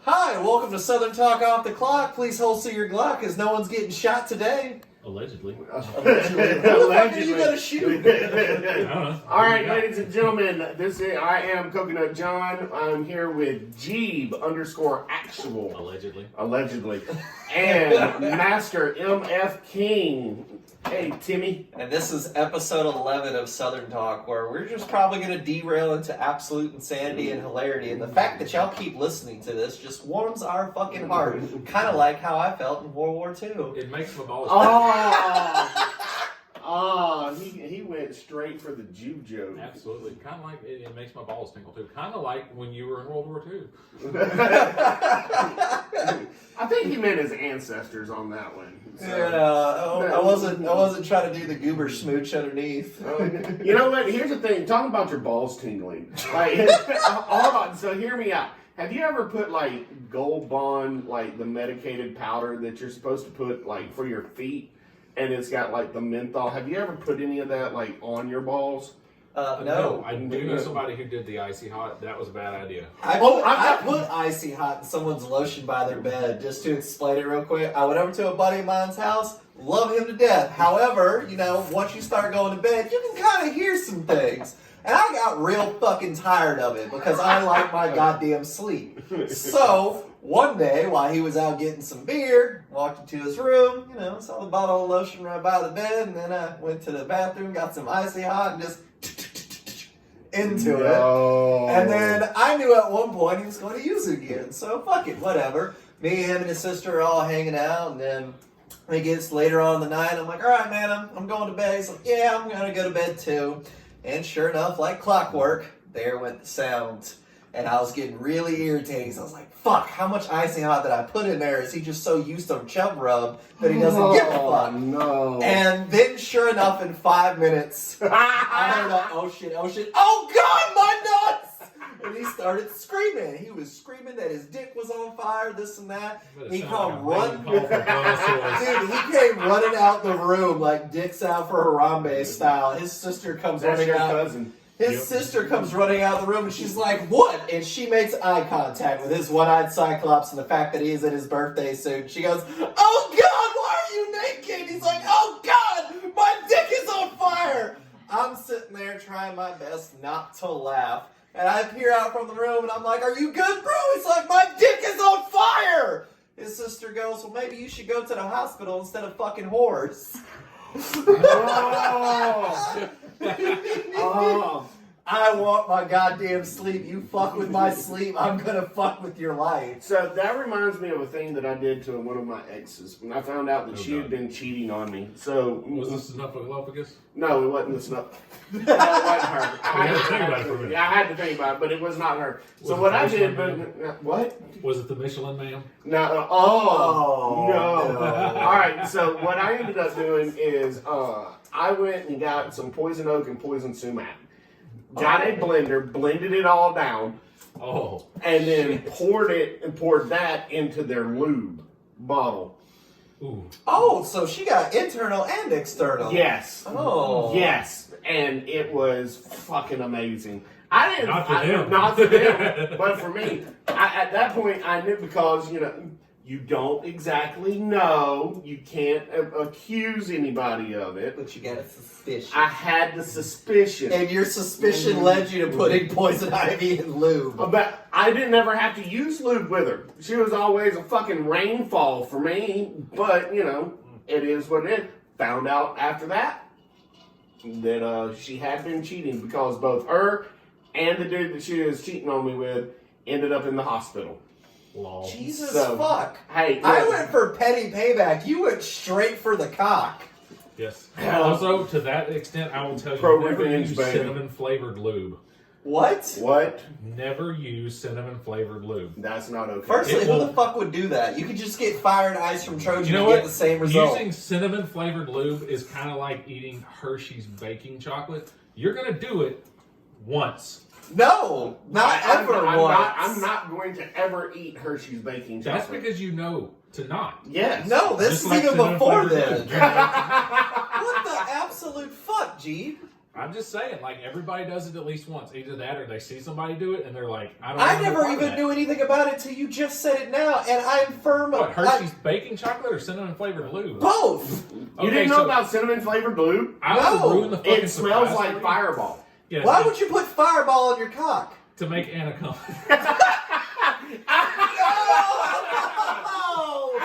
Hi, welcome to SouthernTok Off the Clock. Please holster your Glock, because no one's getting shot today. Allegedly. Who the fuck are you gonna shoot? All right, ladies and gentlemen, I am Coconut John. I'm here with Jeeb_actual. Allegedly. And Master MF King. Hey, Timmy. And this is episode 11 of Southern Talk, where we're just probably going to derail into absolute insanity and hilarity. And the fact that y'all keep listening to this just warms our fucking heart. Kind of like how I felt in World War II. It makes my balls. He went straight for the Jew joke. Absolutely. Kind of like, it makes my balls tingle too. Kind of like when you were in World War II. I think he meant his ancestors on that one. So. Yeah, I wasn't trying to do the goober smooch underneath. You know what? Here's the thing. Talking about your balls tingling. Like, hold on. So hear me out. Have you ever put like Gold Bond, like the medicated powder that you're supposed to put like for your feet, and it's got like the menthol? Have you ever put any of that like on your balls? No. I do know somebody who did the icy hot. That was a bad idea. I put icy hot in someone's lotion by their bed. Just to explain it real quick, I went over to a buddy of mine's house. Love him to death. However, once you start going to bed, you can kind of hear some things. And I got real fucking tired of it because I like my goddamn sleep. So, one day, while he was out getting some beer, walked into his room, saw the bottle of lotion right by the bed, and then I went to the bathroom, got some icy hot, and just into it. And then I knew at one point he was going to use it again. So, fuck it, whatever. Me, him, and his sister are all hanging out, and then it gets later on in the night. I'm like, all right, man, I'm going to bed. He's like, yeah, I'm going to go to bed too. And sure enough, like clockwork, there went the sound. And I was getting really irritated. So I was like, fuck, how much icing hot did I put in there? Is he just so used to chub rub that he doesn't give a fuck? No. And then sure enough, in 5 minutes, I heard a, oh shit, oh God, my nuts! And he started screaming. He was screaming that his dick was on fire, this and that. He came running. Dude, he came running out the room like dicks out for Harambe style. His sister comes running out. Cousin. His sister comes running out of the room and she's like, what? And she makes eye contact with his one-eyed cyclops and the fact that he is in his birthday suit. She goes, oh God, why are you naked? He's like, oh God, my dick is on fire. I'm sitting there trying my best not to laugh. And I peer out from the room and I'm like, are you good, bro? He's like, my dick is on fire. His sister goes, well, maybe you should go to the hospital instead of fucking whores. Oh, I want my goddamn sleep. You fuck with my sleep, I'm gonna fuck with your life. So that reminds me of a thing that I did to one of my exes when I found out that she had been cheating on me. So was this Snuffleupagus? No, it wasn't the snuff. No, it wasn't her. I had to think about it, but it was not her. So what I did, what? Was it the Michelin Man? No. No. All right. So what I ended up doing is I went and got some poison oak and poison sumac. Got a blender, blended it all down. Oh. And then poured that into their lube bottle. Ooh. Oh, so she got internal and external. Yes. Oh. Yes. And it was fucking amazing. Not for them, but for me. At that point, I knew because, you don't exactly know. You can't accuse anybody of it. But you got a suspicion. I had the suspicion. And your suspicion led you to putting poison ivy in lube. But I didn't ever have to use lube with her. She was always a fucking rainfall for me. But, it is what it is. Found out after that she had been cheating because both her and the dude that she was cheating on me with ended up in the hospital. Lol. Jesus fuck. Hey, I went for petty payback. You went straight for the cock. Yes. Also, to that extent, I will tell you, never use cinnamon-flavored lube. What? Never use cinnamon-flavored lube. That's not okay. Firstly, who the fuck would do that? You could just get fire and ice from Trojan and get the same result. Using cinnamon-flavored lube is kind of like eating Hershey's baking chocolate. You're going to do it once. No, not ever once. I'm not going to ever eat Hershey's baking chocolate. That's because you know to not. Yes. No, this Just is like even before then. What the absolute fuck, Jeep? I'm just saying, like, everybody does it at least once. Either that or they see somebody do it and they're like, I don't I want no never part of even that. knew anything about it till you just said it now, and I'm firm. What, Hershey's baking chocolate or cinnamon flavored lube? Both. You Okay, didn't know so about cinnamon flavored lube? I would No. ruin the fucking It smells surprise like for you. Fireball. Yes, Why would you put Fireball on your cock? to make Anna come? No! Oh!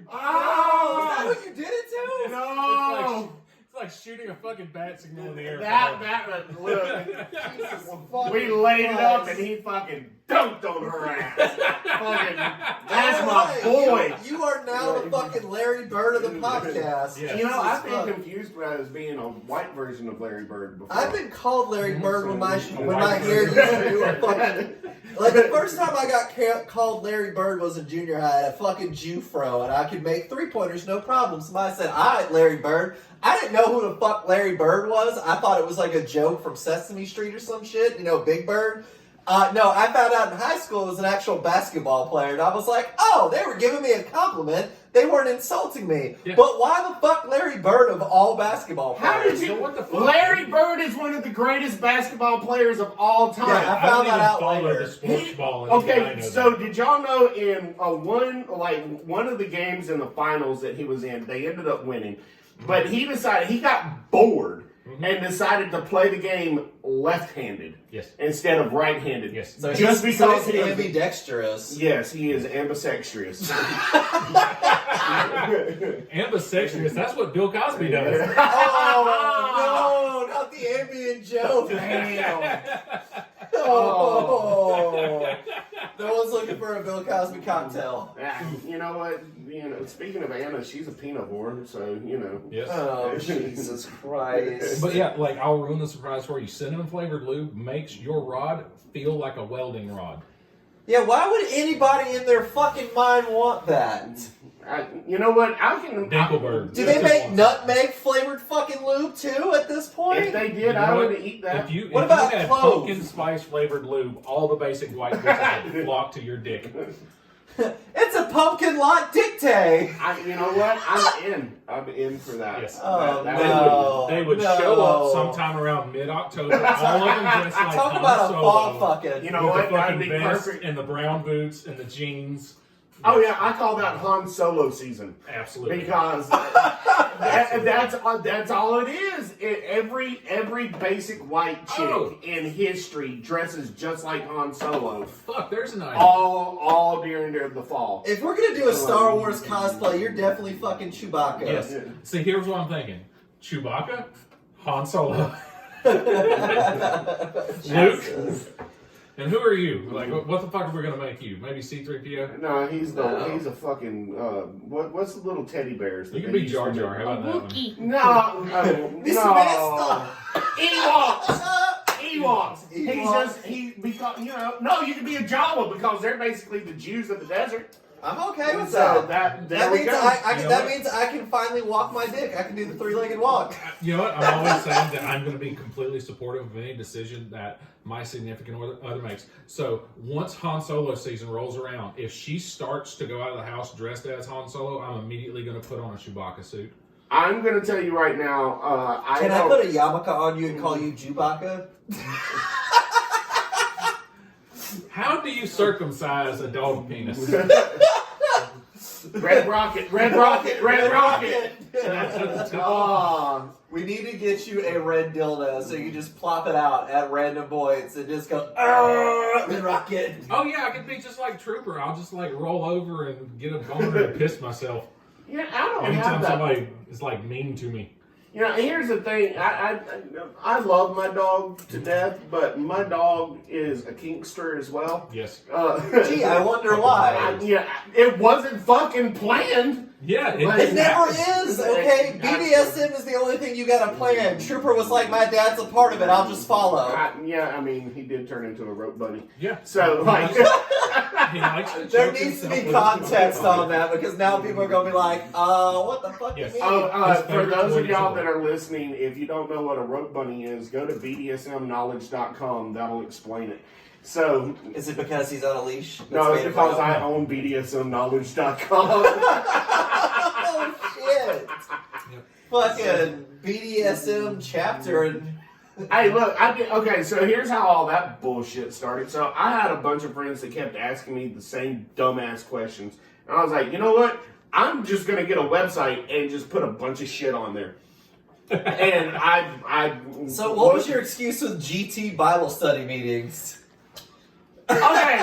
Is that what you did it to? No! It's like shooting a fucking bat signal in the air. Look, we laid it up and he fucking dunked on her ass. Fucking, that's my boy. You are now the fucking Larry Bird of the podcast. Yeah. You know, I've Jesus fuck. been confused as being a white version of Larry Bird before. I've been called Larry Bird when my White hair used Bird. to do a fucking. Like the first time I got called Larry Bird was in junior high at a fucking Jew fro, and I could make 3-pointers no problem. Somebody said, "All right, Larry Bird." I didn't know who the fuck Larry Bird was. I thought it was like a joke from Sesame Street or some shit. You know, Big Bird. No, I found out in high school it was an actual basketball player, and I was like, "Oh, they were giving me a compliment. They weren't insulting me." Yeah. But why the fuck Larry Bird of all basketball players? How did you? So what the fuck? Larry Bird is one of the greatest basketball players of all time. Yeah, I don't found that even out follow later. the sports ball. And I Okay, know so that. did y'all know in one of the games in the finals that he was in, they ended up winning, but he got bored and decided to play the game left-handed Yes. instead of right-handed. Yes. So Just he's because he was, ambidextrous. yes, he is ambidextrous. Ambidextrous, that's what Bill Cosby does. Oh no, not the ambient joke. Damn. Oh, no one's looking for a Bill Cosby cocktail. You know what? You know, speaking of Anna, she's a peanut whore, so you know. Yes. Oh Jesus Christ! But yeah, like, I'll ruin the surprise for you. Cinnamon flavored lube makes your rod feel like a welding rod. Yeah, why would anybody in their fucking mind want that? You know what? I can. Dinkelberg. Do they make nutmeg flavored fucking lube too at this point? If they did, You know I what? would eat that. If you What about had cloves? pumpkin spice flavored lube, all the basic white bitches would flock to your dick. It's a pumpkin lot dictate. You know what? I'm in for that. Yes. Oh, That no. They would No. show up sometime around mid-October, all of them dressed like Talk Han about a Solo, fall fucking. You know with what? the That'd fucking be vest perfect. and the brown boots and the jeans. Oh yeah, I call that Han Solo season Absolutely. because that's all it is. Every basic white chick Oh. in history dresses just like Han Solo. Fuck, there's an idea. All during the fall. If we're gonna do a Star Wars cosplay, you're definitely fucking Chewbacca. Yes. See, here's what I'm thinking. Chewbacca, Han Solo, Luke, and who are you? Like, what the fuck are we gonna make you? Maybe C-3PO? No, he's No. he's a fucking what's the little teddy bears? that You can they be used to Jar Jar. make? How about that one? No, This no. Ewoks. Ewoks. He's Ewoks. just because no, you can be a Jawa because they're basically the Jews of the desert. I'm okay with So that. there That we means go. You know that what? means I can finally walk my dick. I can do the 3-legged walk. You know what? I'm always saying that I'm going to be completely supportive of any decision that my significant other makes. So once Han Solo season rolls around, if she starts to go out of the house dressed as Han Solo, I'm immediately going to put on a Chewbacca suit. I'm gonna tell you right now. Can I put a yarmulke on you and call you Chewbacca? How do you circumcise a dog penis? Red Rocket, Red Rocket, Red Rocket. Oh, we need to get you a red dildo so you can just plop it out at random points and just go, Red Rocket. Oh yeah, I could be just like Trooper. I'll just like roll over and get a boner and piss myself Yeah, I don't have anytime that. somebody is like mean to me. Here's the thing. I love my dog to death, but my dog is a kinkster as well. Yes. Gee, I wonder why. It wasn't fucking planned. Yeah, It never is, okay? BDSM is the only thing you gotta plan. Trooper was like, my dad's a part of it, I'll just follow. He did turn into a rope bunny. Yeah. So, like, He likes to There choke needs to himself be with context his on that because now people are gonna be like, what the fuck Yes. you mean? His for favorite those toy of y'all is that are listening, if you don't know what a rope bunny is, go to BDSMknowledge.com. That'll explain it. So, Is it because he's on a leash? That's no, it's made of because rope? I own BDSMknowledge.com. Oh shit! Yep. Fucking BDSM chapter and Hey, look, okay, so here's how all that bullshit started. So I had a bunch of friends that kept asking me the same dumbass questions. And I was like, you know what? I'm just going to get a website and just put a bunch of shit on there. And So what was your excuse with GT Bible study meetings? Okay.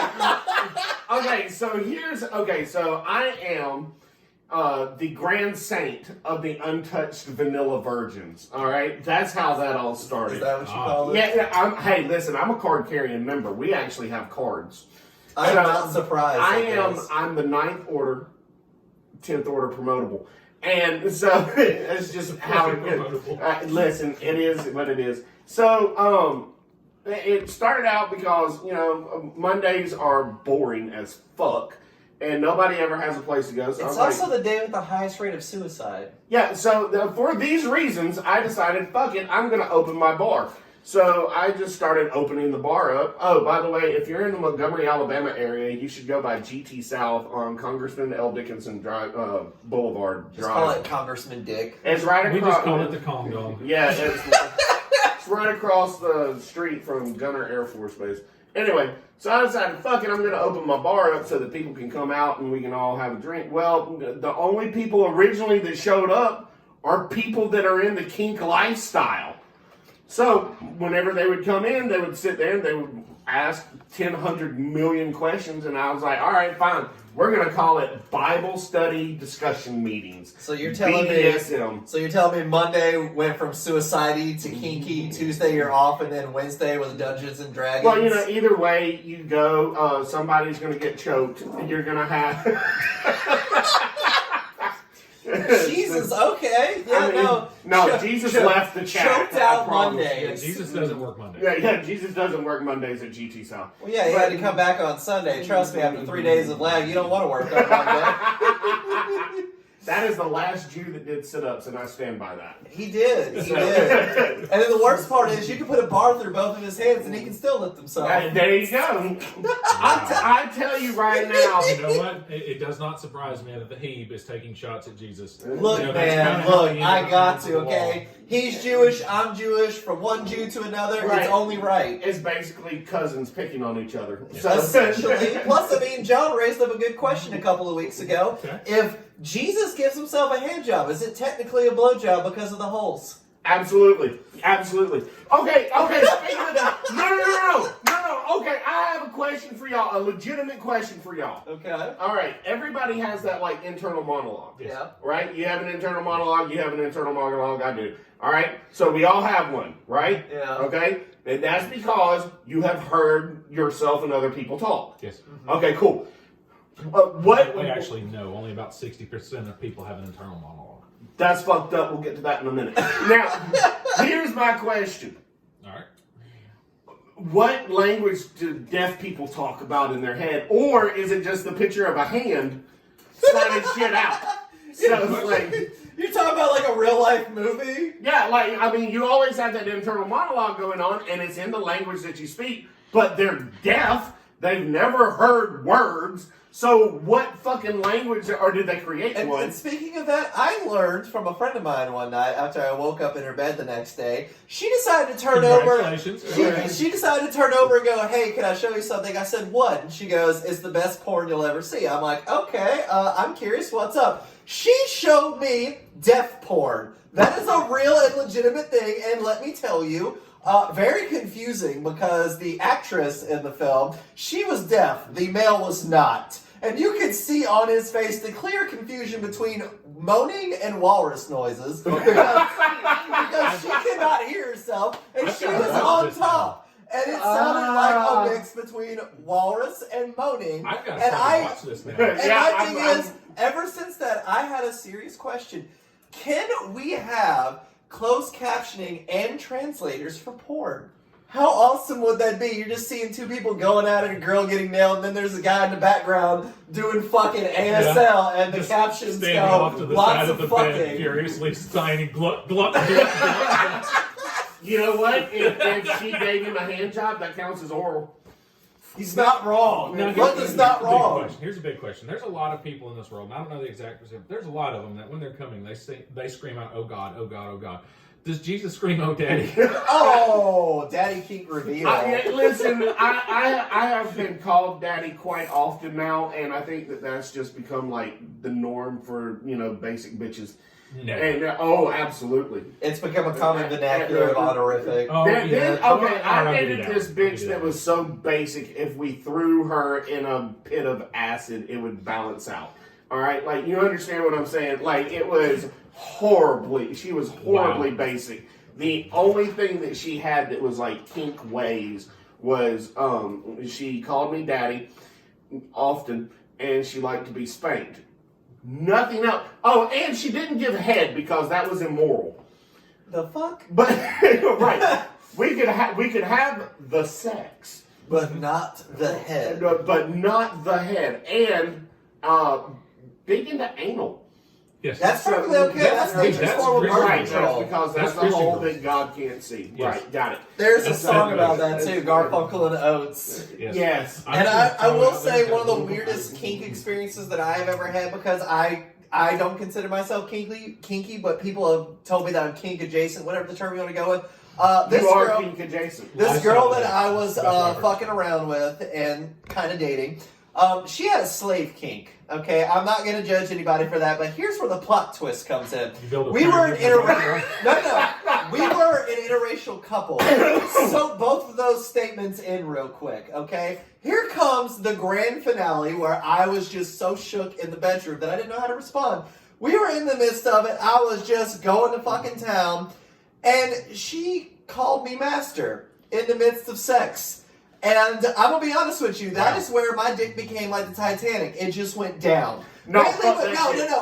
So I am the grand saint of the untouched vanilla virgins. All right, that's how that all started. Is that what you call it? Yeah. Hey, listen, I'm a card carrying member. We actually have cards. I'm not surprised. I'm the 9th order, 10th order promotable. And so it's just how it is. Listen, it is what it is. So it started out because, Mondays are boring as fuck. And nobody ever has a place to go. So it's also the day with the highest rate of suicide. Yeah, so for these reasons, I decided, fuck it, I'm going to open my bar. So I just started opening the bar up. Oh, by the way, if you're in the Montgomery, Alabama area, you should go by GT South on Congressman L. Dickinson Boulevard Drive. Just call it Congressman Dick. It's right across. We just call it the Calm Dome. Yeah, it's right across the street from Gunner Air Force Base. Anyway, so I decided, fuck it, I'm going to open my bar up so that people can come out and we can all have a drink. Well, the only people originally that showed up are people that are in the kink lifestyle. So whenever they would come in, they would sit there and they would ask 100 million questions. And I was like, all right, fine. We're going to call it Bible study discussion meetings. So you're telling me Monday went from suicide-y to kinky, Tuesday you're off, and then Wednesday was Dungeons and Dragons? Well, either way you go, somebody's going to get choked. You're going to have... Jesus, okay. Yeah, no, Jesus left the chat. Choked out Mondays. Yeah, Jesus doesn't work Mondays. Yeah, Jesus doesn't work Mondays at GT South. Well, yeah, he had to come back on Sunday. Trust me, after 3 days of lag, you don't want to work on Monday. That is the last Jew that did sit-ups, and I stand by that. He did. And then the worst part is you can put a bar through both of his hands and he can still lift himself. There you go. I tell you right now. You know what? It does not surprise me that the Hebe is taking shots at Jesus. Look, man, I got to, okay? He's Jewish, I'm Jewish, from one Jew to another, right. It's only right. It's basically cousins picking on each other. Yeah. So. Essentially. Plus, John raised up a good question a couple of weeks ago. Okay. If Jesus gives himself a hand job, is it technically a blowjob because of the holes? Absolutely. Okay, speaking of that. No. Okay, I have a question for y'all, a legitimate question for y'all. Okay. All right, everybody has that, internal monologue. Yeah. Right? You have an internal monologue, I do. All right? So we all have one, right? Yeah. Okay? And that's because you have heard yourself and other people talk. Yes. Mm-hmm. Okay, cool. We actually know only about 60% of people have an internal monologue. That's fucked up. We'll get to that in a minute. Now, here's my question. All right. What language do deaf people talk about in their head? Or is it just the picture of a hand signing shit out? So, You're talking about a real life movie? Yeah, you always have that internal monologue going on, and it's in the language that you speak, but they're deaf. They've never heard words. So what fucking language, or did they create one? And speaking of that, I learned from a friend of mine one night after I woke up in her bed the next day. She decided to turn over. She decided to turn over and go, "Hey, can I show you something?" I said, "What?" And she goes, "It's the best porn you'll ever see." I'm like, "Okay, I'm curious, what's up?" She showed me deaf porn. That is a real and legitimate thing, and let me tell you, very confusing because the actress in the film, she was deaf, the male was not. And you could see on his face the clear confusion between moaning and walrus noises because she could not hear herself, and she was on top. And it sounded like a mix between walrus and moaning. I've got to watch this now. And my thing is, ever since that, I had a serious question. Can we have closed captioning and translators for porn? How awesome would that be? You're just seeing two people going at it, a girl getting nailed, and then there's a guy in the background doing fucking ASL, and the captions standing go, off to the lots side of the fucking. bed, furiously signing glut, glut, glut, glut. You know what? If she gave him a hand job, that counts as oral. He's not wrong. Now, Look, he's not wrong. Here's a big question. There's a lot of people in this world, and I don't know the exact percent, but there's a lot of them that when they're coming, they scream out, "Oh God, oh God, oh God." Does Jesus scream, "Oh, Daddy"? Oh, Daddy Kink reveal. Listen, I have been called daddy quite often now, and I think that's just become like the norm for basic bitches. No. And absolutely. It's become a common vernacular of honorific. Oh, Okay, I dated dated this bitch that was so basic. If we threw her in a pit of acid, it would balance out. All right, like you understand what I'm saying? Like it was horribly. She was horribly basic. The only thing that she had that was like kink ways was she called me daddy often, and she liked to be spanked. Nothing else. Oh, and she didn't give head because that was immoral. The fuck? But right, we could have the sex, But not the head. but not the head, and big into anal. Yes. That's perfectly okay. That's nature's that's form of really birth Right, control. that's because That's that's a hole fishing that God can't see. Yes. Right, got it. There's a That's song it. about that too, Garfunkel and Oates. Yes. And I will say one of the weirdest kink experiences that I have ever had, because I don't consider myself kinky, but people have told me that I'm kink adjacent, whatever the term you want to go with. This You are girl, kink adjacent. this girl that I was That's what I heard. fucking around with and kind of dating, she had a slave kink. Okay, I'm not going to judge anybody for that, but here's where the plot twist comes in. You build a We were an pyramid. we were an interracial couple. So both of those statements in real quick, okay? Here comes the grand finale where I was just so shook in the bedroom that I didn't know how to respond. We were in the midst of it. I was just going to fucking town, and she called me master in the midst of sex. And I'm gonna be honest with you, that is where my dick became like the Titanic. It just went down. No,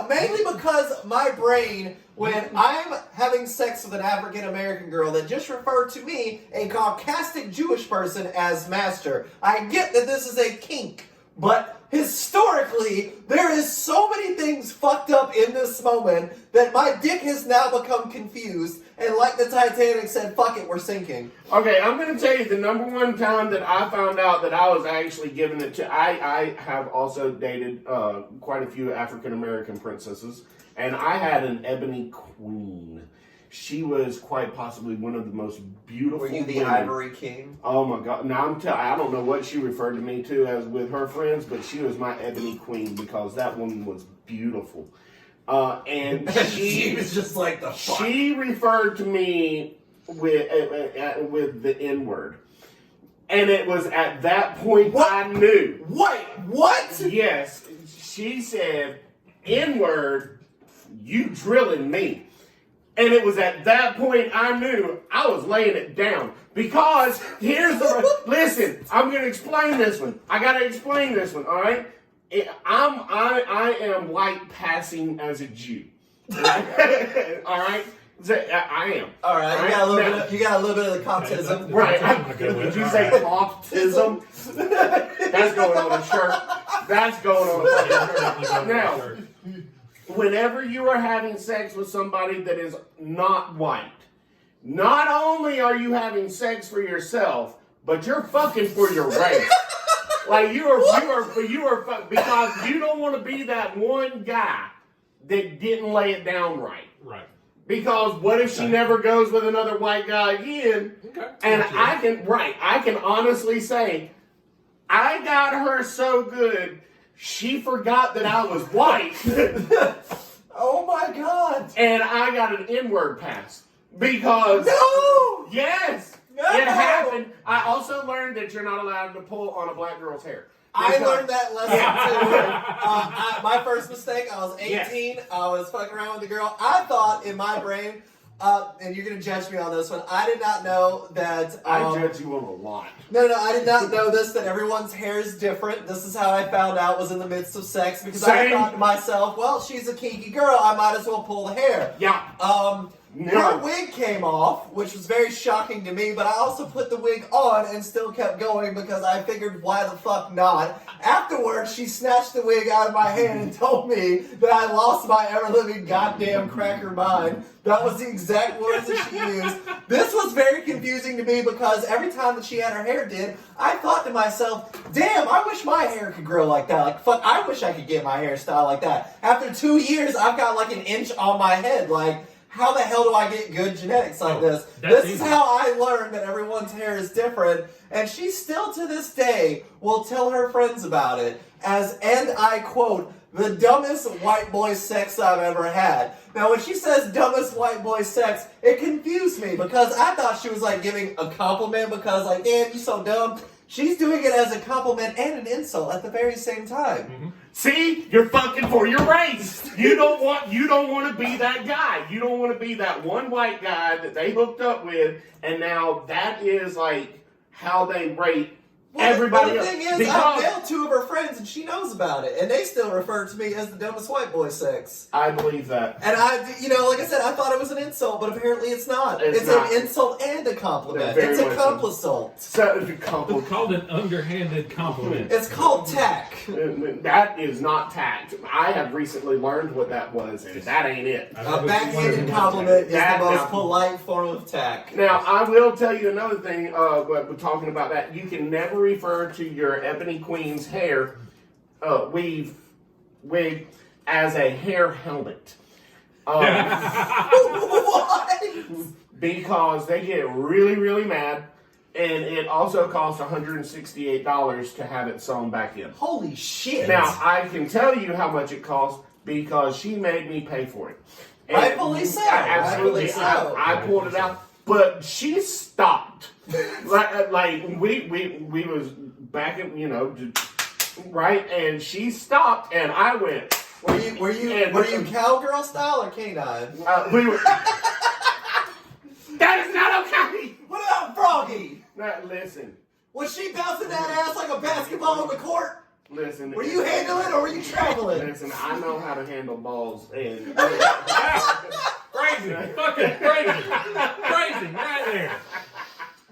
Mainly because my brain, when I'm having sex with an African American girl that just referred to me, a Caucasian Jewish person, as master, I get that this is a kink, but historically, there is so many things fucked up in this moment that my dick has now become confused, and like the Titanic said, fuck it, we're sinking. Okay, I'm going to tell you the number one time that I found out that I was actually giving it to... I have also dated quite a few African-American princesses, and I had an ebony queen. She was quite possibly one of the most beautiful Were you the women. Ivory King? Oh my God! Now I don't know what she referred to me to as with her friends, but she was my ebony queen because that woman was beautiful. And She was just like the fuck. she referred to me with the N word, and it was at that point What? I knew. Wait, what? Yes, she said, N word, you drilling me. And it was at that point I knew I was laying it down. Because here's the... Listen, I'm going to explain this one. I got to explain this one, all right? I am white passing as a Jew. All right? I am. All right, All you got a little now- bit. You got a little bit of the autism. Right. That's what I'm gonna go with. Did you All say right. autism? That's going on a shirt. That's going on a fucking shirt. Now, whenever you are having sex with somebody that is not white, not only are you having sex for yourself, but you're fucking for your race. Like you are because you don't want to be that one guy that didn't lay it down right. Right. Because what if she never goes with another white guy again? Okay. And Gotcha. I can honestly say, I got her so good, she forgot that I was white. Oh my God! And I got an N-word pass. Because, No! yes, No! it happened. I also learned that you're not allowed to pull on a black girl's hair. I Because- learned that lesson too. My first mistake, I was 18. Yes. I was fucking around with a girl. I thought in my brain, and you're gonna judge me on this one. I did not know that. I judge you on a lot. No, I did not know this, that everyone's hair is different. This is how I found out was in the midst of sex, because I Same. thought to myself, well, she's a kinky girl, I might as well pull the hair. Yeah. Her wig came off, which was very shocking to me, but I also put the wig on and still kept going because I figured, why the fuck not? Afterwards, she snatched the wig out of my hand and told me that I lost my ever-living goddamn cracker mind. That was the exact words that she used. This was very confusing to me because every time that she had her hair did, I thought to myself, damn, I wish my hair could grow like that. Like, fuck, I wish I could get my hairstyle like that. After 2 years, I've got like an inch on my head. Like, how the hell do I get good genetics like this? This is how I learned that everyone's hair is different, and she still to this day will tell her friends about it as, and I quote, the dumbest white boy sex I've ever had. Now, when she says dumbest white boy sex, it confused me because I thought she was like giving a compliment because like, damn, you so dumb. She's doing it as a compliment and an insult at the very same time. Mm-hmm. See, you're fucking for your race. You don't want to be that guy. You don't want to be that one white guy that they hooked up with, and now that is like how they rate everybody else. The thing is, I nailed 2 of her friends and she knows about it, and they still refer to me as the dumbest white boy sex. I believe that. And like I said, I thought it was an insult, but apparently it's not. It's not. An insult and a compliment. It's a complisult. So it's called an underhanded compliment. It's called tack. That is not tact. I have recently learned what that was, and that ain't it. A backhanded compliment is the most polite form of tack. Now, I will tell you another thing, we're talking about that. You can never refer to your Ebony Queen's hair wig as a hair helmet. What? Because they get really, really mad, and it also costs $168 to have it sewn back in. Holy shit. Now, I can tell you how much it costs because she made me pay for it. And Rightfully so. Absolutely. I pulled it out. But she stopped. like we was back in, right? And she stopped, and I went. Were you cowgirl style or canine? We were. That is not okay. What about Froggy? Listen. Was she bouncing that ass like a basketball on the court? Listen. Were you handling or were you traveling? Listen, I know how to handle balls, and crazy, fucking crazy, crazy, right there.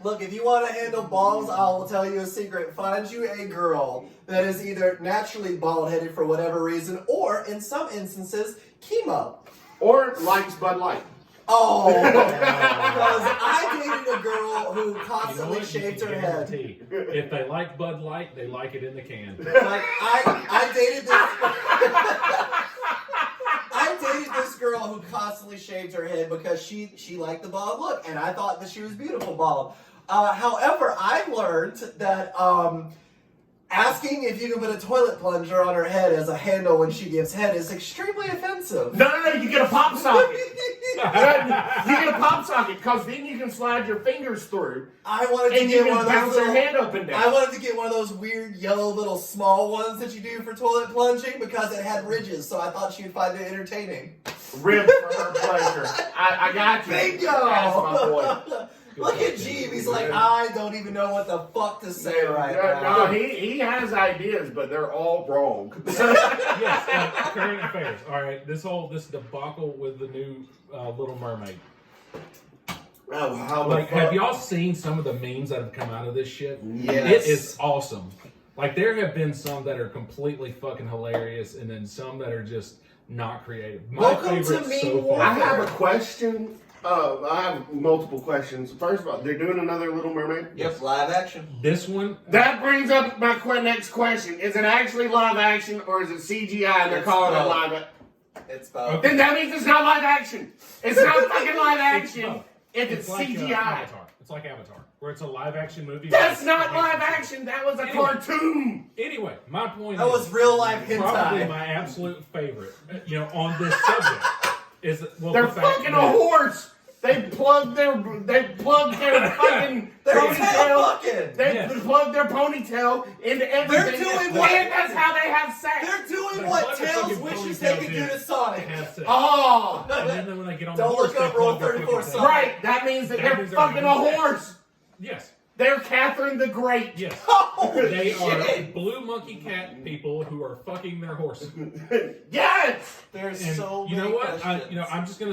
Look, if you want to handle balls, I will tell you a secret. Find you a girl that is either naturally bald-headed for whatever reason, or in some instances, chemo. Or likes Bud Light. Oh, because I dated a girl who constantly shaved her head. If they like Bud Light, they like it in the can. Like I dated this. I dated this girl who constantly shaved her head because she liked the bald look, and I thought that she was beautiful bald. However, I learned that asking if you can put a toilet plunger on her head as a handle when she gives head is extremely offensive. No, you get a pop socket. You get a pop socket, because then you can slide your fingers through. I wanted to get one of those bounce your hand up and down. I wanted to get one of those weird yellow little small ones that you do for toilet plunging because it had ridges, so I thought she'd find it entertaining. Rib for her pleasure. I got you. Bingo! That's my boy. Look at Jeeve. He's like, I don't even know what the fuck to say right No, now. he has ideas, but they're all wrong. Yes, current affairs. All right, this debacle with the new Little Mermaid. Oh, how have y'all seen some of the memes that have come out of this shit? Yes. It is awesome. Like, there have been some that are completely fucking hilarious, and then some that are just not creative. My favorite so far. I have a question. I have multiple questions. First of all, they're doing another Little Mermaid? Yep, live action. This one? That brings up my next question. Is it actually live action, or is it CGI and they're calling it live action? It's both. Then that means it's not live action. It's not fucking live action if it's like, CGI. Avatar. It's like Avatar, where it's a live action movie. That's not live action. That was a cartoon. Anyway, my point that was real life hentai. Probably my absolute favorite, on this subject is they're fucking a horse. They plugged their fucking ponytail. They plugged their ponytail into everything. They're doing and that's how they have sex. They're doing what Tails wishes they could do to Sonic. Oh! And then when they get on Don't the horse, look up Rule 34 Sonic. Right, that means that they're fucking a horse. Yes. They're Catherine the Great. Yes. Oh, they are shit. blue monkey cat people who are fucking their horse. Yes. There's And so you know many what? questions. I'm just gonna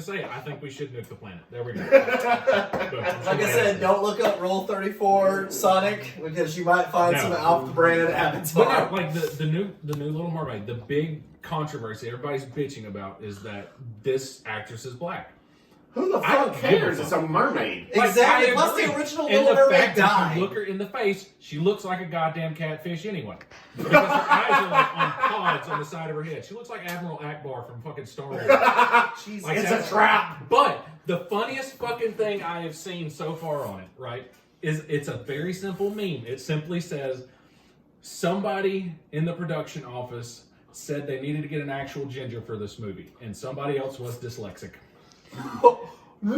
say it. I think we should nuke the planet. There we go. Like I said, don't look up Rule 34 Sonic because you might find some off-brand Avatar. But no, like the new Little Mermaid, the big controversy everybody's bitching about is that this actress is black. Who the I don't fuck give a cares? fuck. It's a mermaid. Exactly. I Plus, agree. the original And Little the Mermaid fact that died. you look her in the face, she looks like a goddamn catfish anyway. Because her eyes are like on pods on the side of her head. She looks like Admiral Akbar from fucking Star Wars. Jesus. Like It's that. a trap. But the funniest fucking thing I have seen so far on it, right, is it's a very simple meme. It simply says, somebody in the production office said they needed to get an actual ginger for this movie, and somebody else was dyslexic. No! It's a No!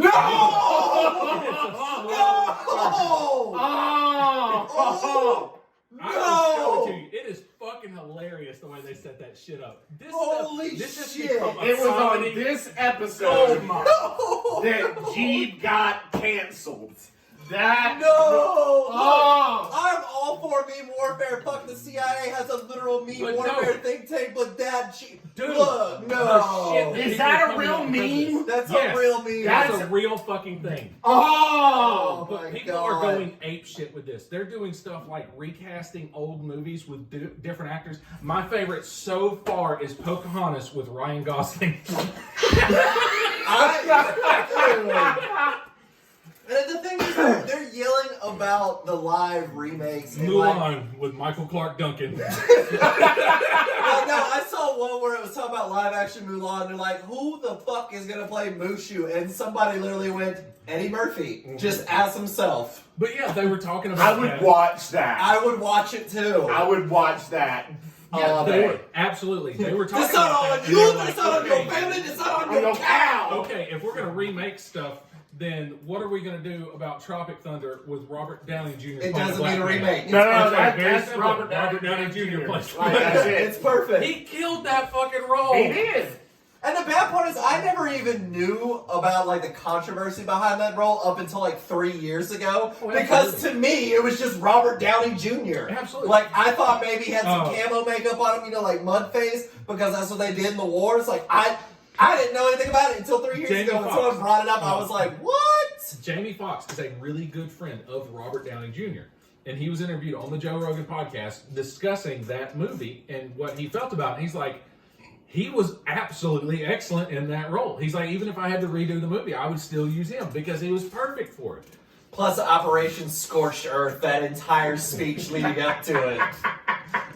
Oh! I will show it to you. It is fucking hilarious the way they set that shit up. This Holy this has shit. become a It was on comedy. this episode No! that Jeep got canceled. That No! Oh! I'm all for meme warfare. Fuck, the CIA has a literal meme But warfare no. think tank, but that Dude, look, the no. shit that Is that a people real come up with meme? That's Yes. a real meme. That's a real fucking thing. Oh! Oh my People God. are going ape shit with this. They're doing stuff like recasting old movies with different actors. My favorite so far is Pocahontas with Ryan Gosling. And the thing is, they're yelling about the live remakes. And like, Mulan with Michael Clark Duncan. well, no, I saw one where it was talking about live action Mulan. They're like, who the fuck is gonna play Mushu? And somebody literally went, Eddie Murphy, just as himself. But yeah, they were talking about I would that. watch that. I would watch it too. I would watch that. Yeah, they day. were, absolutely. They were talking This not about on that. and you, they were this like, not on your okay, family, this not on On your your cow. cow. okay, if we're going to remake stuff, then what are we going to do about Tropic Thunder with Robert Downey Jr. It playing doesn't Black need a Man? remake. No, It's no, Very that's simple. Robert Downey Jr. plays Like, Black that's Man. it. It's perfect. He killed that fucking role. He did. And the bad part is, I never even knew about like the controversy behind that role up until like 3 years ago. Oh, Because absolutely. to me, it was just Robert Downey Jr. Absolutely. Like I thought maybe he had some Oh. camo makeup on him, you know, like mud face, because that's what they did in the wars. Like I didn't know anything about it until 3 years Jamie ago. When Foxx. someone brought it up, I was like, what? Jamie Foxx is a really good friend of Robert Downey Jr. And he was interviewed on the Joe Rogan podcast discussing that movie and what he felt about it. He's like, he was absolutely excellent in that role. He's like, even if I had to redo the movie, I would still use him because he was perfect for it. Plus Operation Scorched Earth, that entire speech leading up to it.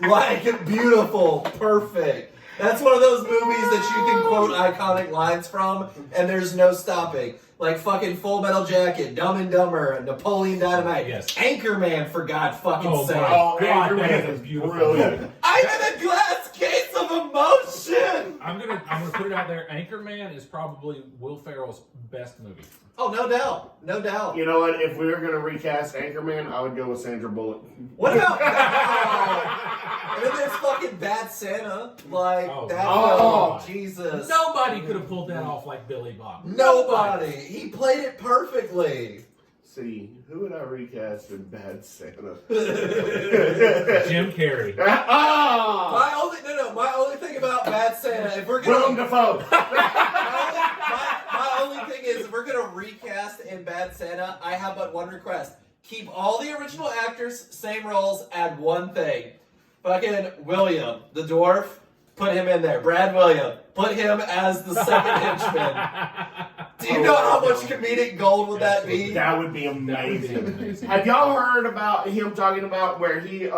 Like, beautiful, perfect. That's one of those movies that you can quote iconic lines from, and there's no stopping. Like fucking Full Metal Jacket, Dumb and Dumber, Napoleon Dynamite, Yes. Anchorman, for God fucking Oh sake. my Oh, God, Anchorman that is is beautiful. brilliant. I'm in a glass case of emotion! I'm gonna put it out there. Anchorman is probably Will Ferrell's best movie. Oh, no doubt. No doubt. You know what? If we were going to recast Anchorman, I would go with Sandra Bullock. What about... And then there's fucking Bad Santa. Like, Oh, that oh. film. Jesus. Nobody could have pulled that off like Billy Bob. Nobody. He played it perfectly. See, who would I recast in Bad Santa? Jim Carrey. Oh! My only thing about Bad Santa, if we're gonna Willem Dafoe. my only thing is, if we're gonna recast in Bad Santa, I have but one request: keep all the original actors, same roles. Add one thing: fucking William, the dwarf. Put him in there. Brad William. Put him as the second henchman. Do you know how much comedic gold would that be? That would be That would be amazing. amazing. Have y'all heard about him talking about where he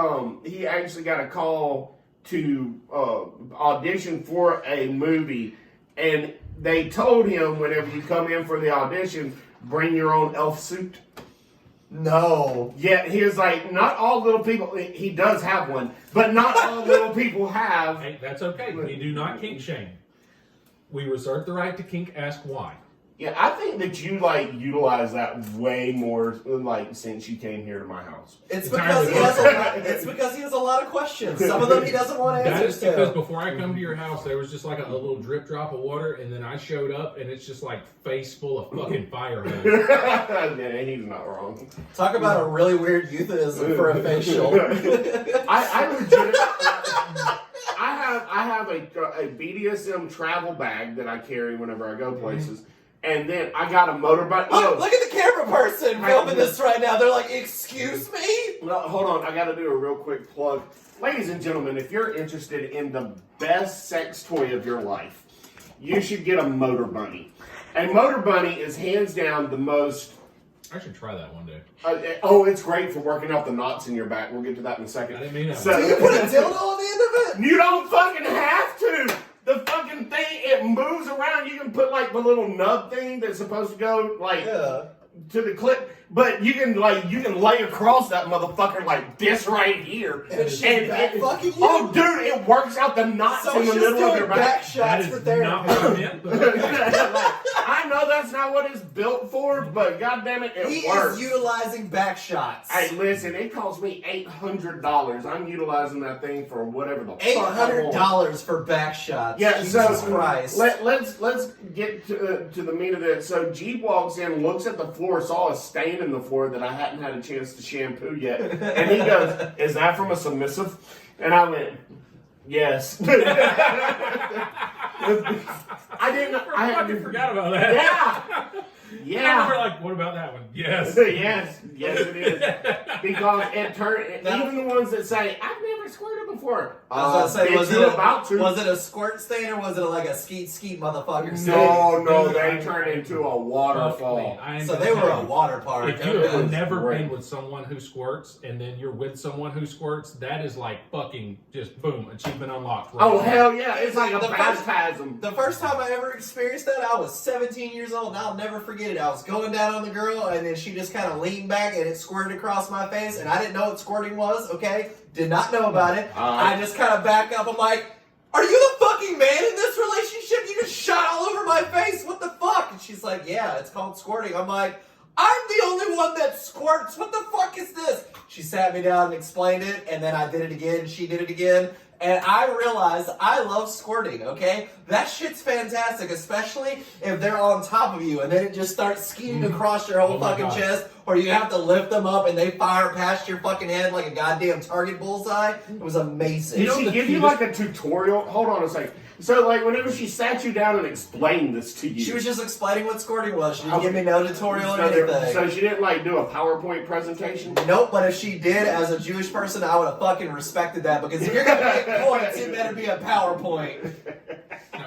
actually got a call to audition for a movie, and they told him whenever you come in for the audition, bring your own elf suit. No. Yeah, he was like, not all little people. He does have one, but not all little people have. Hey, that's okay. We do not kink shame. We reserve the right to kink ask why. Yeah, I think that you like utilize that way more like since you came here to my house. It's Entirely because he has a lot of questions. Some of them he doesn't want That answers is because to. before I come to your house, there was just like a little drip drop of water, and then I showed up, and it's just like face full of fucking fire hose. Yeah, he's not wrong. Talk about a really weird euphemism for a facial. I legit. I have a BDSM travel bag that I carry whenever I go places, and then I got a motorbike. Look at the camera person filming this right now. They're like, "Excuse me." No, hold on. I got to do a real quick plug. Ladies and gentlemen, if you're interested in the best sex toy of your life, you should get a motor bunny. A motor bunny is hands down the most. I should try that one day. It's great for working out the knots in your back. We'll get to that in a second. I didn't mean that. So, Do you put a dildo on the end of it? You don't fucking have to. The fucking thing, it moves around. You can put like the little nub thing that's supposed to go like to the clip, but you can lay across that motherfucker like this right here. And fucking you. Oh, dude, it works out the knots So in the middle of your back. shots for therapy. Not what I meant, but I know that's not what it's built for, but goddamn it, He it works. is utilizing back shots. Hey, listen, it cost me $800. I'm utilizing that thing for whatever the fuck I want. $800 for back shots. Yeah, Jesus so Christ. let's get to the meat of it. So Jeep walks in, looks at the floor, saw a stain in the floor that I hadn't had a chance to shampoo yet, and he goes, "Is that from a submissive?" And I went, "Yes." I fucking forgot about that. Yeah. Yeah. We're like, what about that one? Yes. yes, it is. Because it turned, even the ones that say, I've never squirted before. I was bitch, you about to. Was it a squirt stain or was it like a skeet motherfucker stain? No, they turned into a waterfall. So they were a water park. If you have never great. been with someone who squirts and then you're with someone who squirts, that is like fucking just boom, achievement unlocked. Right Oh, there. hell yeah. It's like a The baptism. The first time I ever experienced that, I was 17 years old, and I'll never forget it. I was going down on the girl, and then she just kind of leaned back, and it squirted across my face, and I didn't know what squirting was, okay? Did not know about it. I just kind of back up. I'm like, are you the fucking man in this relationship? You just shot all over my face. What the fuck? And she's like, yeah, it's called squirting. I'm like, I'm the only one that squirts. What the fuck is this? She sat me down and explained it, and then I did it again. She did it again. And I realized I love squirting, okay? That shit's fantastic, especially if they're on top of you and then it just starts skiing across your whole fucking chest, or you have to lift them up and they fire past your fucking head like a goddamn target bullseye. It was amazing. Did she give you like a tutorial? Hold on a second. So, like, whenever she sat you down and explained this to you, She was just explaining what squirting was. She didn't give me no tutorial or so anything. So she didn't like do a PowerPoint presentation? Nope, but if she did, as a Jewish person, I would have fucking respected that, because if you're gonna make points, it better be a PowerPoint.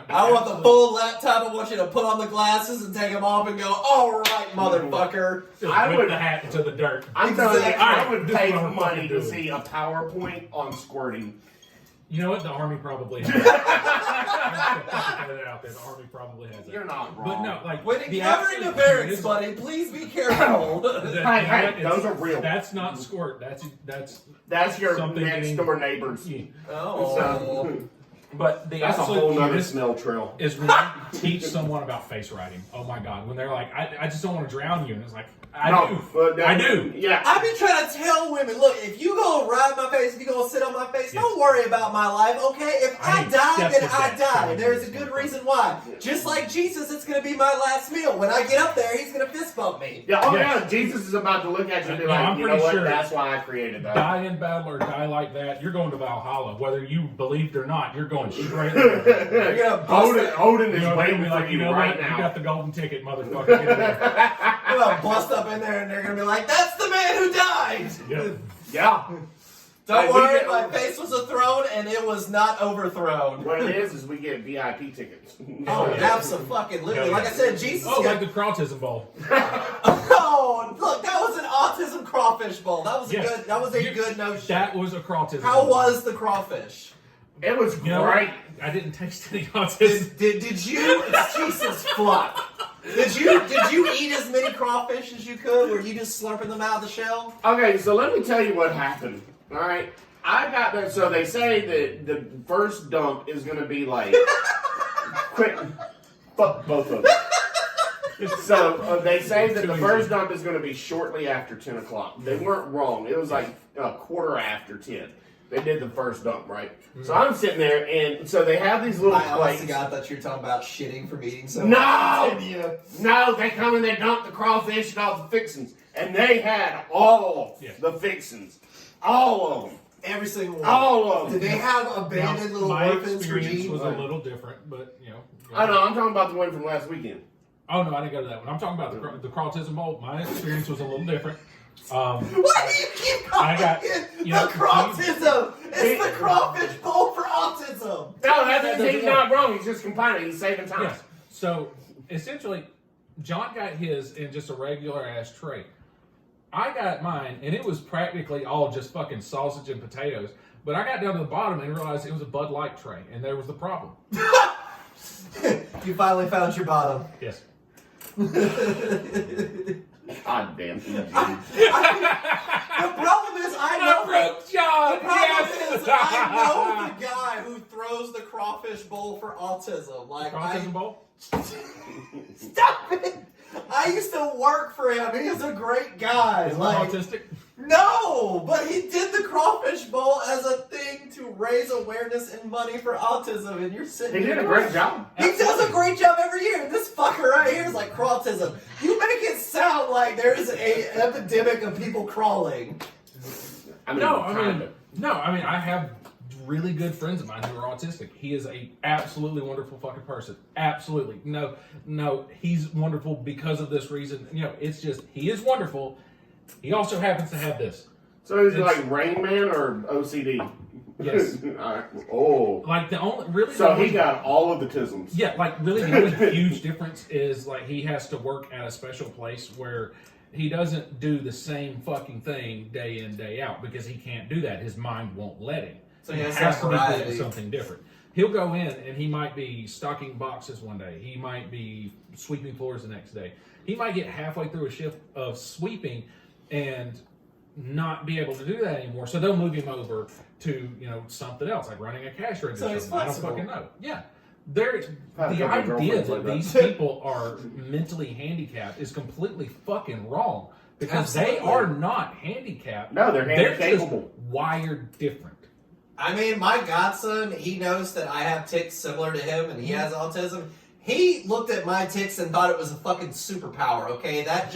I want the full laptop. I want you to put on the glasses and take them off and go, all right, motherfucker. I would- would the hat into the dirt. I'm telling you, Exactly. I would This pay is what I'm money fucking to doing. see a PowerPoint on squirting. You know what? The Army probably has that. Out there. The Army probably has that. You're not wrong. But no, like When the covering the absolute barracks, is- buddy, please be careful. Hey, those are real. That's not squirt. That's your something next getting- door neighbors. Oh. So, But the that's a absolute whole nother cutest smell trail. is when you teach someone about face writing. Oh my god, when they're like, I just don't want to drown you, and it's like, I do. Yeah. I be trying to tell women, look, if you gonna ride my face, if you gonna sit on my face, don't worry about my life, okay? If I die, then I die. There's a good reason why. Just like Jesus, it's gonna be my last meal. When I get up there, he's gonna fist bump me. Yeah, Yes. yeah, Jesus is about to look at you and be No, like, I'm you know pretty what, sure that's why I created that. Die in battle or die like that, you're going to Valhalla. Whether you believed or not, you're going straight there. You're gonna bust Odin You is know, waiting be for like, you know right what? now. You got the golden ticket, motherfucker. Get in there. I'm gonna bust up in there and they're gonna be like, that's the man who died! Yep. Yeah. Don't Like, worry, get- my face was a throne and it was not overthrown. What it is we get VIP tickets. Oh, Yeah. absolutely. Yeah. Like I said, Jesus. Oh, like the Crautism Bowl. Oh, look, that was an autism crawfish bowl. That was Yes. a good. That was a good notion. That was a Crautism How bowl. was the crawfish? It was You know, great. I didn't taste any autism. Did you? Jesus fuck. Did you eat as many crawfish as you could? Were you just slurping them out of the shell? Okay, so let me tell you what happened. All right, I got there. So they say that the first dump is going to be like quick. Fuck both of them. So they say that the first dump is going to be shortly after 10 o'clock. They weren't wrong. It was like a quarter after 10. They did the first dump, right? So I'm sitting there, and so they have these little I honestly plates. God thought you were talking about shitting from eating so No! much. Continue. No, they come and they dump the crawfish and all the fixings. And they had all the fixings. All of them. Every single one. All of them. Did they have abandoned little My orphans for experience Gene? was a little different, but you know. I know, I'm talking about the one from last weekend. Oh no, I didn't go to that one. I'm talking about the Crautism Bowl. My experience was a little different. Why do you keep calling I got- it you know, the crawfism? It's the crawfish bowl for autism. No, he's not wrong. He's just combining. He's saving time. Yes. So essentially, John got his in just a regular ass tray. I got mine, and it was practically all just fucking sausage and potatoes. But I got down to the bottom and realized it was a Bud Light tray, and there was the problem. You finally found your bottom. Yes. God damn you, The problem is, I know. broke John. The problem is, I know the guy who throws the crawfish bowl for autism. Like, Autism bowl? Stop it! I used to work for him. He is a great guy. Is Like, autistic? no, but he did the crawfish bowl as a thing to raise awareness and money for autism, and you're sitting. He did a here- great job. He does a great job every year. This fucker right here is like crawtism. You make it sound like there is a epidemic of people crawling. I mean, I have really good friends of mine who are autistic. He is a absolutely wonderful fucking person. Absolutely. No, he's wonderful because of this reason. You know, it's just, he is wonderful. He also happens to have this. So is he like Rain Man or OCD? Yes. Oh. Like the only, really. So he got all of the tisms. Yeah, like really the only huge difference is like he has to work at a special place where he doesn't do the same fucking thing day in, day out because he can't do that. His mind won't let him. So he has to be variety. doing something different. He'll go in and he might be stocking boxes one day. He might be sweeping floors the next day. He might get halfway through a shift of sweeping and not be able to do that anymore. So they'll move him over to, something else, like running a cash register. So he's I don't flexible. fucking know. Yeah. The I've got idea girlfriends that like that. these people are mentally handicapped is completely fucking wrong. Because they Absolutely. are not handicapped. No, they're just handicapable. wired different. I mean, my godson, he knows that I have tics similar to him, and he has autism. He looked at my tics and thought it was a fucking superpower, okay? That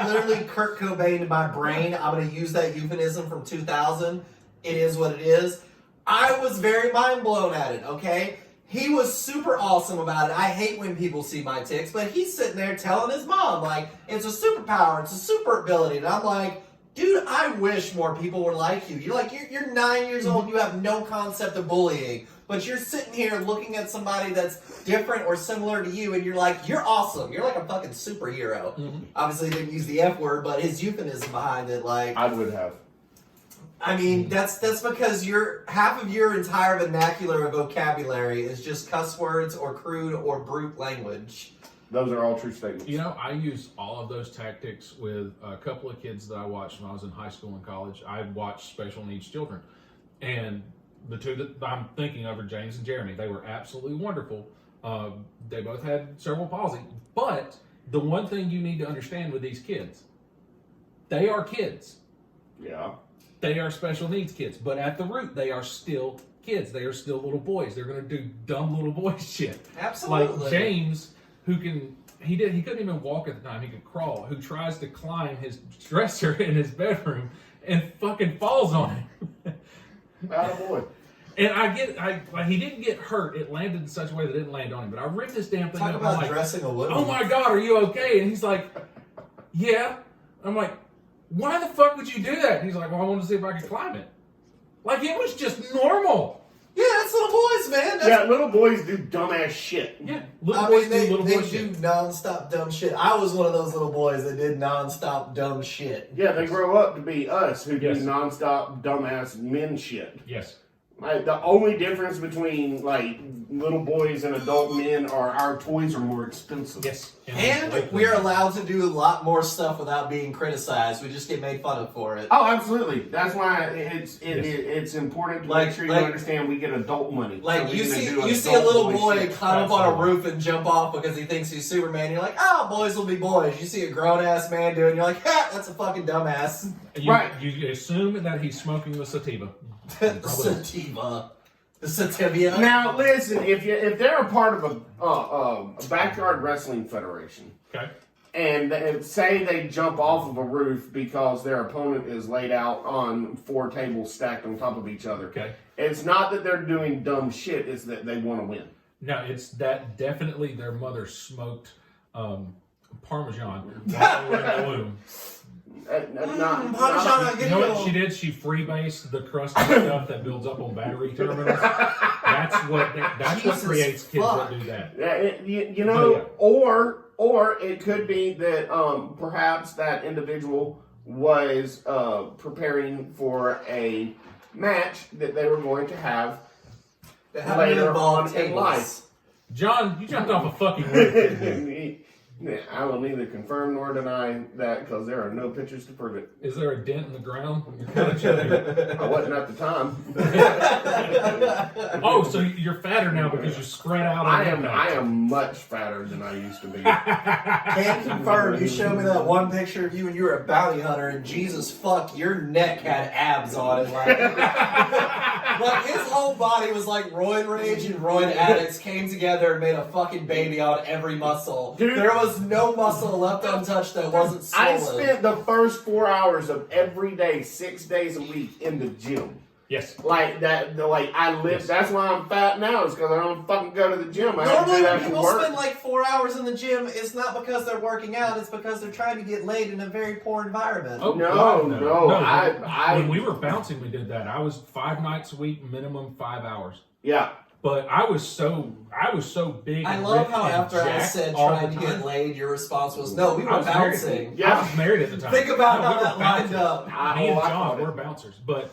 literally Kurt Cobain in my brain. I'm going to use that euphemism from 2000. It is what it is. I was very mind blown at it, okay? He was super awesome about it. I hate when people see my tics, but he's sitting there telling his mom, like, it's a superpower, it's a super ability. And I'm like, dude, I wish more people were like you. You're 9 years old, you have no concept of bullying. But you're sitting here looking at somebody that's different or similar to you, and you're like, you're awesome. You're like a fucking superhero. Mm-hmm. Obviously, he didn't use the F word, but his euphemism behind it, like, I would have. I mean, that's because half of your entire vernacular of vocabulary is just cuss words or crude or brute language. Those are all true statements. I use all of those tactics with a couple of kids that I watched when I was in high school and college. I watched special needs children. And the two that I'm thinking of are James and Jeremy. They were absolutely wonderful. They both had cerebral palsy. But the one thing you need to understand with these kids, they are kids. Yeah. They are special needs kids. But at the root, they are still kids. They are still little boys. They're going to do dumb little boy shit. Absolutely. Like James, he couldn't even walk at the time. He could crawl. Who tries to climb his dresser in his bedroom and fucking falls on him. Attaboy. And he didn't get hurt. It landed in such a way that it didn't land on him. But I ripped this damn thing Talk up. about I'm like, dressing a woman. oh my God, are you okay? And he's like, yeah. I'm like, why the fuck would you do that? And he's like, well, I wanted to see if I could climb it. Like, it was just normal. Yeah, that's little boys, man. Yeah, little boys do dumbass shit. Yeah, little I boys mean, do little they boy do shit. nonstop dumb shit. I was one of those little boys that did nonstop dumb shit. Yeah, they grow up to be us who do Yes. nonstop dumbass men shit. Yes. Like, the only difference between like little boys and adult men are our toys are more expensive. Yes. And we are allowed to do a lot more stuff without being criticized. We just get made fun of for it. Oh, absolutely. That's why it's important to make sure you Like- understand we get adult money. Like So we you can see, do you see a adult little boy shit. climb up on a Absolutely. roof and jump off because he thinks he's Superman. You're like, oh, boys will be boys. You see a grown ass man doing, you're like, ha, that's a fucking dumbass. Right. You assume that he's smoking the sativa. The sativa, the sativia. Now listen, if they're a part of a backyard wrestling federation, Okay. and say they jump off of a roof because their opponent is laid out on 4 tables stacked on top of each other, Okay. it's not that they're doing dumb shit; it's that they want to win. No, it's that definitely their mother smoked Parmesan while they were in the womb. Parmesan, You know what she did? She freebased the crusty stuff that builds up on battery terminals. That's what Jesus creates kids fuck. that do that. You know, or it could be that perhaps that individual was preparing for a match that they were going to have later on in life. John, you jumped off a fucking roof, didn't you? I will neither confirm nor deny that because there are no pictures to prove it. Is there a dent in the ground? You're kind of chubby. I wasn't at the time. Oh, so you're fatter now because you spread out. I am much fatter than I used to be. Can confirm. You showed me that one picture of you when you were a bounty hunter, and Jesus fuck, your neck had abs on it. Like his whole body was like roid rage and roid addicts came together and made a fucking baby on every muscle. Dude. There was no muscle left untouched that wasn't swollen. I spent the first 4 hours of every day, 6 days a week in the gym. Yes. Like that, like I live. Yes. That's why I'm fat now. Is because I don't fucking go to the gym. I have to Normally, do when that for people work. spend like 4 hours in the gym, it's not because they're working out, it's because they're trying to get laid in a very poor environment. Oh, No, God, no, when we were bouncing, we did that. I was 5 nights a week, minimum 5 hours. Yeah. But I was so big. I and love ripped how and after I jacked said all trying the to get time. laid, your response was, no, we I were was married. bouncing. Yeah. I was married at the time. Think about how we were that lined bouncers. up. Me and I John thought it. were bouncers, but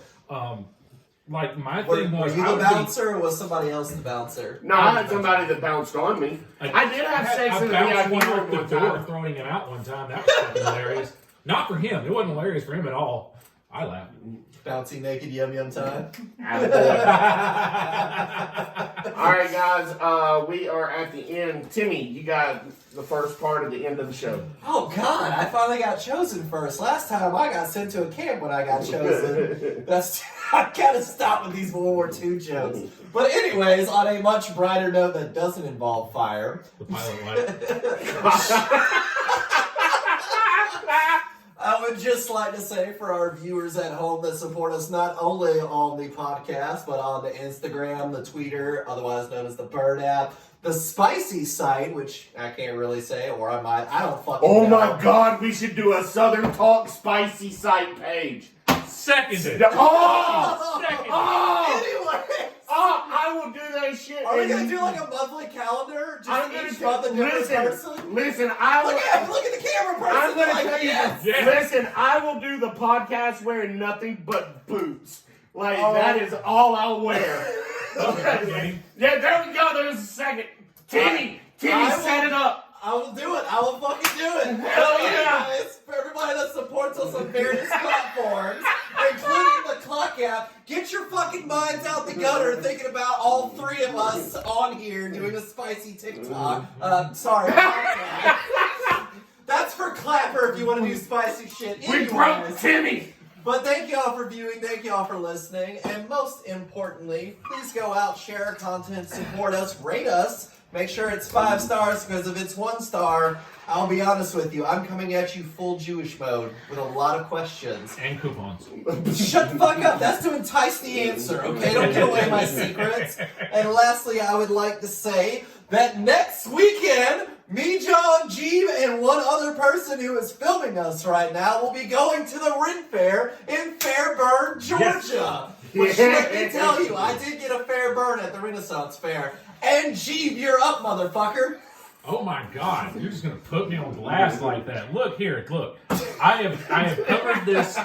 like my Were thing was, you I the would be- bouncer or was somebody else the bouncer? No, I had somebody that bounced on me. I did have sex in the bounced VIP one room off the one door, time. throwing him out one time. That was fucking hilarious. Not for him. It wasn't hilarious for him at all. I laughed. Bouncy naked yum yum time. All right, guys, we are at the end. Timmy, you got the first part of the end of the show. Oh God, I finally got chosen first. Last time I got sent to a camp when I got chosen. I gotta stop with these World War II jokes. But anyways, on a much brighter note that doesn't involve fire. The pilot light. I would just like to say for our viewers at home that support us not only on the podcast, but on the Instagram, the Twitter, otherwise known as the Bird app, the Spicy site, which I can't really say, or I might, I don't fucking Oh know. my God, we should do a SouthernTok spicy site page. Seconded. Oh! Seconded. Anyway, I will do that shit. are we gonna do like a monthly calendar? I'm Just gonna each month a different person? listen, I will. Look at the camera person. I'm gonna like, tell you yes. this. Yes. Listen, I will do the podcast wearing nothing but boots. Like Oh. that is all I'll wear. Okay. Yeah, there we go. There's a second. Timmy, I will- set it up. I will do it. I will fucking do it. Hell yeah. Anyways, for everybody that supports us on various platforms, including the Cluck app, get your fucking minds out the gutter thinking about all three of us on here doing a spicy TikTok. Sorry. That's for Clapper if you want to do spicy shit. We broke Anyways. Timmy. But thank y'all for viewing, thank y'all for listening, and most importantly, please go out, share our content, support us, rate us. Make sure it's 5 stars, because if it's 1 star, I'll be honest with you, I'm coming at you full Jewish mode with a lot of questions. And coupons. Shut the fuck up, that's to entice the answer, okay? Don't give away my secrets. And lastly, I would like to say that next weekend, me, John, Jeeve, and one other person who is filming us right now will be going to the Ren Fair in Fairburn, Georgia. Which, let me tell you, I did get a fair burn at the Renaissance Fair. And Jeeve, you're up, motherfucker. Oh my God! You're just gonna put me on blast like that. Look here, look. I have covered this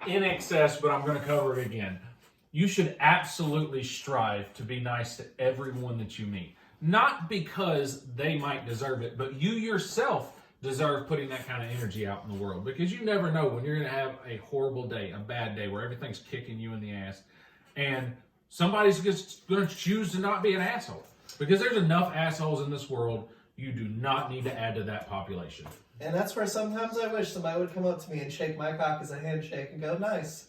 in excess, but I'm gonna cover it again. You should absolutely strive to be nice to everyone that you meet. Not because they might deserve it, but you yourself deserve putting that kind of energy out in the world. Because you never know when you're gonna have a horrible day, a bad day, where everything's kicking you in the ass, and somebody's just going to choose to not be an asshole. Because there's enough assholes in this world, you do not need to add to that population. And that's where sometimes I wish somebody would come up to me and shake my cock as a handshake and go, nice.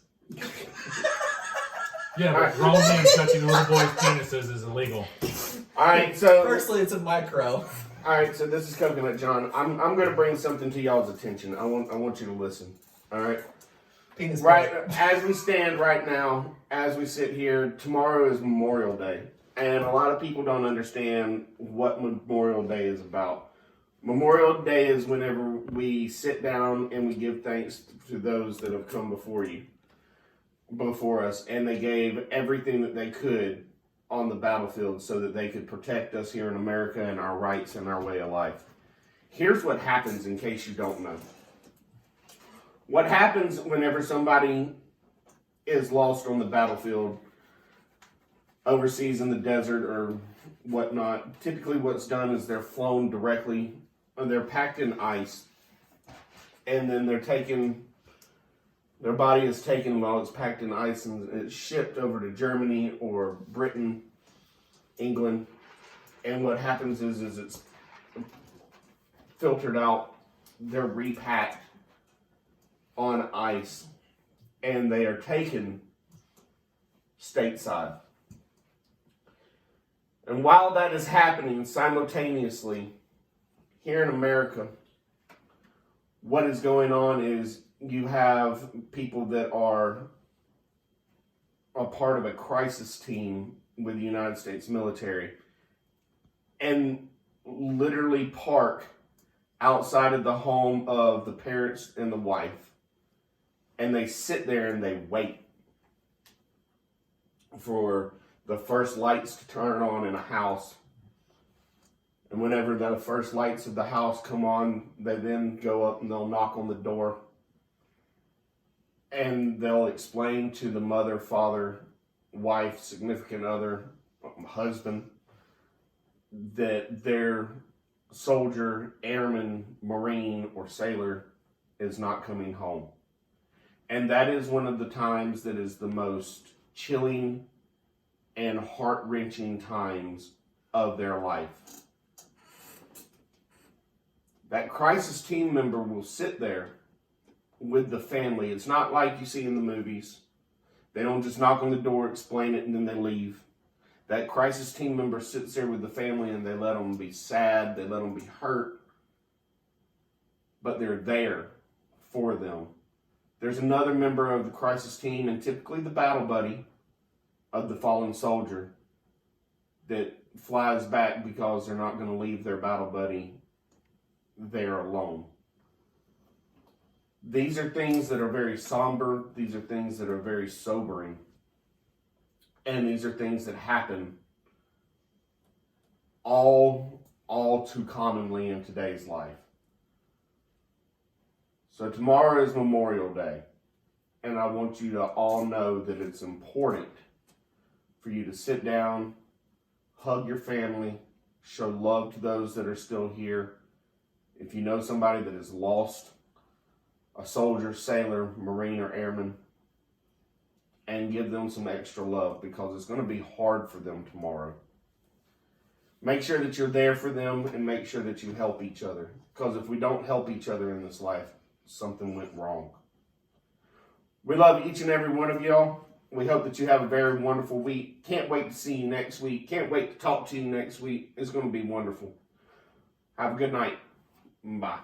Yeah, but grown men touching little boys' penises is illegal. All right, so Firstly, it's a micro. all right, so this is Coconut John. I'm going to bring something to y'all's attention. I want you to listen. All right. Penis Right, as we stand right now, as we sit here, tomorrow is Memorial Day. And a lot of people don't understand what Memorial Day is about. Memorial Day is whenever we sit down and we give thanks to those that have come before us, and they gave everything that they could on the battlefield so that they could protect us here in America and our rights and our way of life. Here's what happens, in case you don't know. What happens whenever somebody is lost on the battlefield overseas in the desert or whatnot? Typically what's done is they're flown directly, or they're packed in ice, and then they're taken, their body is taken while it's packed in ice, and it's shipped over to Germany or Britain, England. And what happens is it's filtered out, they're repacked on ice, and they are taken stateside. And while that is happening simultaneously here in America, what is going on is you have people that are a part of a crisis team with the United States military and literally park outside of the home of the parents and the wife. And they sit there and they wait for the first lights to turn on in a house. And whenever the first lights of the house come on, they then go up and they'll knock on the door. And they'll explain to the mother, father, wife, significant other, husband, that their soldier, airman, marine, or sailor is not coming home. And that is one of the times that is the most chilling and heart-wrenching times of their life. That crisis team member will sit there with the family. It's not like you see in the movies. They don't just knock on the door, explain it, and then they leave. That crisis team member sits there with the family and they let them be sad, they let them be hurt, but they're there for them. There's another member of the crisis team, and typically the battle buddy of the fallen soldier, that flies back because they're not going to leave their battle buddy there alone. These are things that are very somber. These are things that are very sobering. And these are things that happen all too commonly in today's life. So tomorrow is Memorial Day, and I want you to all know that it's important for you to sit down, hug your family, show love to those that are still here. If you know somebody that is lost, a soldier, sailor, marine, or airman, and give them some extra love, because it's going to be hard for them tomorrow. Make sure that you're there for them, and make sure that you help each other, because if we don't help each other in this life, something went wrong. We love each and every one of y'all. We hope that you have a very wonderful week. Can't wait to see you next week. Can't wait to talk to you next week. It's going to be wonderful. Have a good night. Bye.